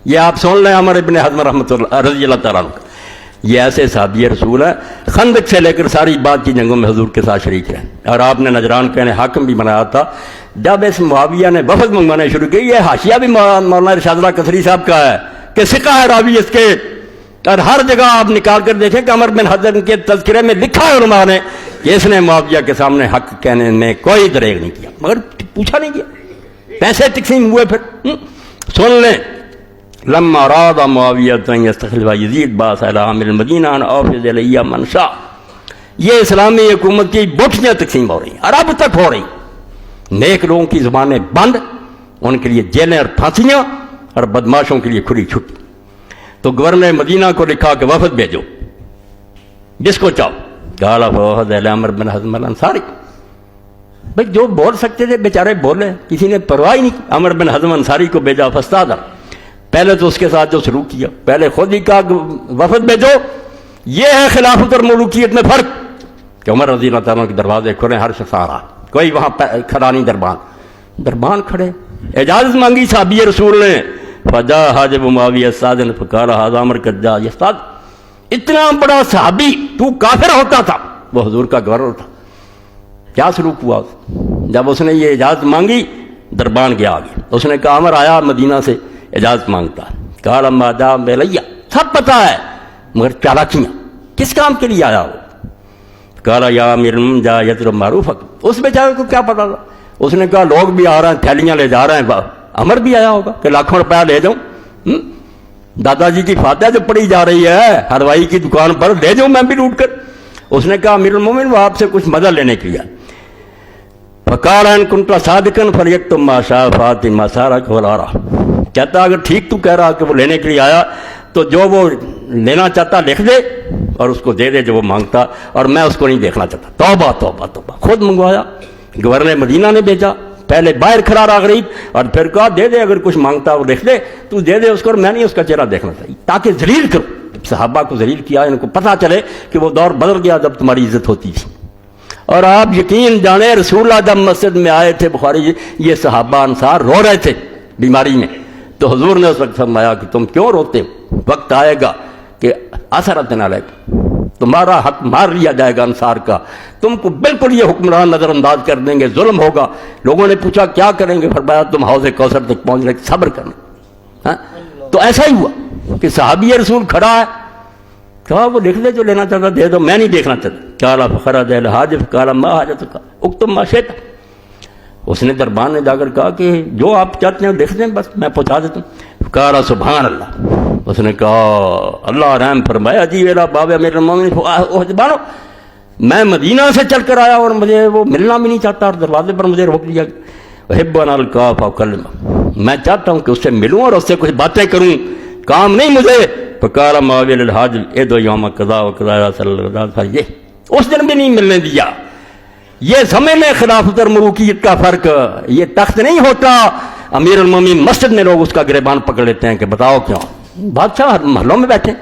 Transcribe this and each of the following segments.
یہ آپ سن لیں عمر ابن حزم رحمۃ اللہ رضی اللہ تعالیٰ عنہ، یہ ایسے صحابی رسول ہیں خندق سے لے کر ساری بات کی جنگوں میں حضور کے ساتھ شریک رہے، اور آپ نے نجران کے حاکم بھی بنایا تھا۔ جب اس معاویہ نے وفد منگوانے شروع کی، یہ حاشیہ بھی مولانا ارشاد اللہ کثری صاحب کا ہے کہ ثقہ ہے راوی اس کے، اور ہر جگہ آپ نکال کر دیکھیں کہ عمر بن حزم کے تذکرے میں لکھا ہے علماء نے کہ اس نے معاویہ کے سامنے حق کہنے میں کوئی دریغ نہیں کیا، مگر پوچھا نہیں کیا، پیسے تقسیم ہوئے۔ پھر سن لیں، لما اراد معاویہ ان یستخلف یزید باعث الی عامر المدینہ ان اوفض الی من شاء، یہ اسلامی حکومت کی بوٹیاں تقسیم ہو رہی ہیں اور اب تک ہو رہی، نیک لوگوں کی زبانیں بند، ان کے لیے جیلیں اور پھانسیاں، اور بدماشوں کے لیے کھلی چھٹی۔ تو گورنر مدینہ کو لکھا کہ وفد بھیجو جس کو چاہو، قال فوفد الی عمر بن حزم الانصاری، بھئی جو بول سکتے تھے بیچارے بولے، کسی نے پرواہ ہی نہیں کی۔ عمر بن حزم انصاری کو بھیجا فاستاذن، پہلے تو اس کے ساتھ جو سلوک کیا، پہلے خود ہی کہا کہ وفد بھیجو، یہ ہے خلافت اور ملوکیت میں فرق کہ عمر رضی اللہ تعالیٰ کے دروازے کھلے، ہر شخص آ رہا، کوئی وہاں کھڑا نہیں، دربان کھڑے، اجازت مانگی صحابی رسول نے، فجاء حاجب معاویہ استاذن فقال هذا عمر قد جاء یستاذن، اتنا بڑا صحابی تو کافر ہوتا تھا، وہ حضور کا گورنر تھا، کیا سلوک ہوا؟ جب اس نے یہ اجازت مانگی دربان گیا آگے، اس نے کہا عمر آیا مدینہ سے اجازت مانگتا ہے، قال اما جاء بلیہ، سب پتہ ہے مگر چالاکیاں، کس کام کے لیے آیا وہ؟ قال یا امیر المؤمنین جاء یطلب معروفک، اس بیچارے کو کیا پتا تھا؟ اس نے کہا لوگ بھی آ رہے ہیں، تھیلیاں لے جا رہے ہیں، عمر بھی آیا ہوگا کہ لاکھوں روپیہ لے جاؤں، دادا جی کی فاتحہ جو پڑھی جا رہی ہے حلوائی کی دکان پر، لے جاؤں میں بھی لوٹ کر۔ اس نے کہا امیر المومن وہ آپ سے کچھ مدد لینے کے لیے، فقال ان كنت صادقا فليكتم ما شاء فاطمہ سارک ولارا، کہتا اگر ٹھیک تو کہہ رہا کہ وہ لینے کے لیے آیا تو جو وہ لینا چاہتا لکھ دے اور اس کو دے دے جو وہ مانگتا، اور میں اس کو نہیں دیکھنا چاہتا۔ توبہ توبہ توبہ، خود منگوایا، گورنر مدینہ نے بھیجا، پہلے باہر کھڑا رہا غریب، اور پھر کہا دے دے اگر کچھ مانگتا وہ لکھ دے، تو دے دے اس کو، اور میں نہیں اس کا چہرہ دیکھنا چاہیے، تاکہ ذلیل کرو، صحابہ کو ذلیل کیا، ان کو پتہ چلے کہ وہ دور بدل گیا جب تمہاری عزت ہوتی تھی۔ اور آپ یقین جانیں رسول اللہ جب مسجد میں آئے تھے، بخاری یہ صحابہ انصار رو رہے تھے بیماری میں، تو حضور نے اس وقت فرمایا کہ تم کیوں روتے ہو، وقت آئے گا کہ اثرت نہ لے، تمہارا حق مار لیا جائے گا انصار کا، تم کو بالکل یہ حکمران نظر انداز کر دیں گے، ظلم ہوگا۔ لوگوں نے پوچھا کیا کریں گے؟ فرمایا تم حوض کوثر تک پہنچنے کا صبر کرنا۔ تو ایسا ہی ہوا کہ صحابی رسول کھڑا ہے، کہا وہ لکھ دے جو لینا چاہتا دے دو، میں نہیں دیکھنا چاہتا۔ قال فخرج الحاجب قال ما حاجتک اکتب ما شئت، اس نے دربان میں جا کر کہا کہ جو آپ چاہتے ہیں لکھ دیں، بس میں پہنچا دیتا ہوں۔ قال سبحان اللہ، اس نے کہا اللہ رحم فرمایا، جی میرا باب امیر المومنین بانو، میں مدینہ سے چل کر آیا اور مجھے وہ ملنا بھی نہیں چاہتا، اور دروازے پر مجھے روک لیا۔ احب ان القاہ فاکلمہ، میں چاہتا ہوں کہ اس سے ملوں اور اس سے کچھ باتیں کروں، کام نہیں مجھے۔ فقال معاویہ للحاجب ادعو یوم قضاء وقضاء صلی اللہ علیہ وسلم، یہ اس دن بھی نہیں ملنے دیا۔ یہ سمجھ لیں خلافت اور ملوکیت کا فرق، یہ تخت نہیں ہوتا امیر المومنین مسجد میں لوگ اس کا گریبان پکڑ لیتے ہیں کہ بتاؤ کیوں، بادشاہ محلوں میں بیٹھے،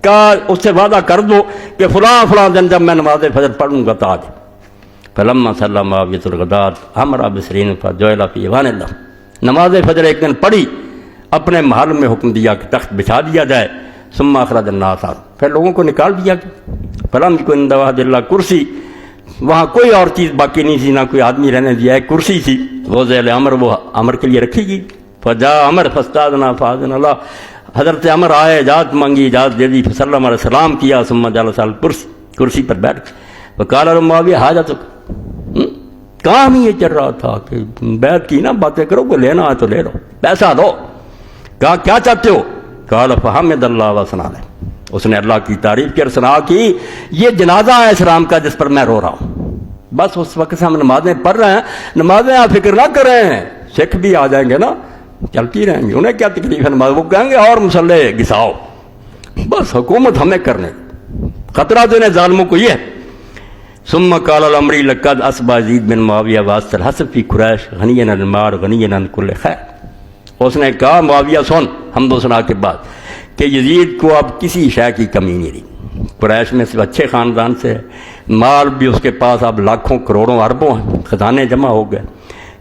کہا اس سے وعدہ کر دو کہ فلاں فلاں دن جب میں نماز فجر پڑھوں گا تو آج۔ فلما صلی معاویہ الغداۃ امر بسرین فجعل فی ایوان اللہ، نماز فجر ایک دن پڑھی، اپنے محل میں حکم دیا کہ تخت بچھا دیا جائے، ثم اخرج الناس، پھر لوگوں کو نکال دیا گیا۔ فلم کو عند وحد اللہ، کرسی، وہاں کوئی اور چیز باقی نہیں تھی، نہ کوئی آدمی رہنے دیا، ایک کرسی تھی، وہ ذیل عمر، وہ عمر کے لیے رکھی گئی۔ فجاء عمر فاستاذن فاذن اللہ، حضرت عمر آئے، اجازت مانگی، اجازت دے دی، فسلم علیہ السلام کیا، ثم جلس علی الکرسی، کرسی پر بیٹھ گئے۔ فقال له معاویہ حاجتک، کام ہی یہ چل رہا تھا کہ بیعت کی نا، باتیں کرو، کوئی لینا ہے تو لے لو، پیسہ لو۔ کہا کیا چاہتے ہو؟ قال فحمد اللہ وثنى علیہ، اس نے اللہ کی تعریف کی اور ثنا کی، یہ جنازہ ہے اسلام کا جس پر میں رو رہا ہوں۔ بس اس وقت سے ہم نمازیں پڑھ رہے ہیں، نمازیں آپ فکر نہ کریں، سکھ بھی آ جائیں گے نا، چلتی رہیں گی، انہیں کیا تکلیف ہے نماز، وہ کہیں گے اور مسلح گھساؤ، بس حکومت ہمیں کرنے، خطرہ دینے ظالموں کو یہ ہے۔ ثم قال الامری لقد اصبح یزید بن معاویہ واسط الحسب فی قریش غنی عن المال غنی عن کل خیر، اس نے کہا معاویہ سن حمد و ثنا کے بعد کہ یزید کو اب کسی شے کی کمی نہیں رہی، قریش میں صرف اچھے خاندان سے ہے، مال بھی اس کے پاس اب لاکھوں کروڑوں اربوں ہیں، خزانے جمع ہو گئے،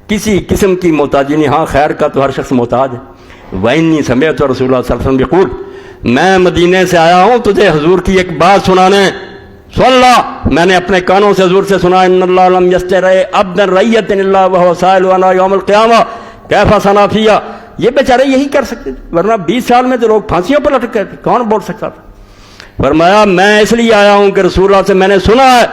کسی قسم کی محتاجی نہیں، ہاں خیر کا تو ہر شخص محتاج ہے، وَإِنِّي سَمِعْتُ رسول اللہ صلی اللہ علیہ وسلم یقول، میں مدینے سے آیا ہوں تجھے حضور کی ایک بات سنانے. سن اللہ، میں نے اپنے کانوں سے حضور سے سنا، ان اللہ لم یسترع عبدا رعیۃ الا وهو سائل عن یوم القیامہ کیف صنع فیہ. یہ بیچارے یہی کر سکتے تھے، ورنہ 20 سال میں تو لوگ پھانسیوں پر لٹک گئے تھے، کون بول سکتا تھا. فرمایا میں اس لیے آیا ہوں کہ رسول اللہ سے میں نے سنا ہے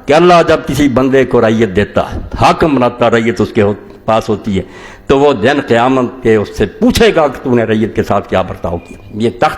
کہ اللہ جب کسی بندے کو رعیت دیتا ہے، حاکم بناتا، رعیت اس کے پاس ہوتی ہے، تو وہ دن قیامت کے اس سے پوچھے گا کہ تو نے رعیت کے ساتھ کیا برتاؤ کیا. یہ تخت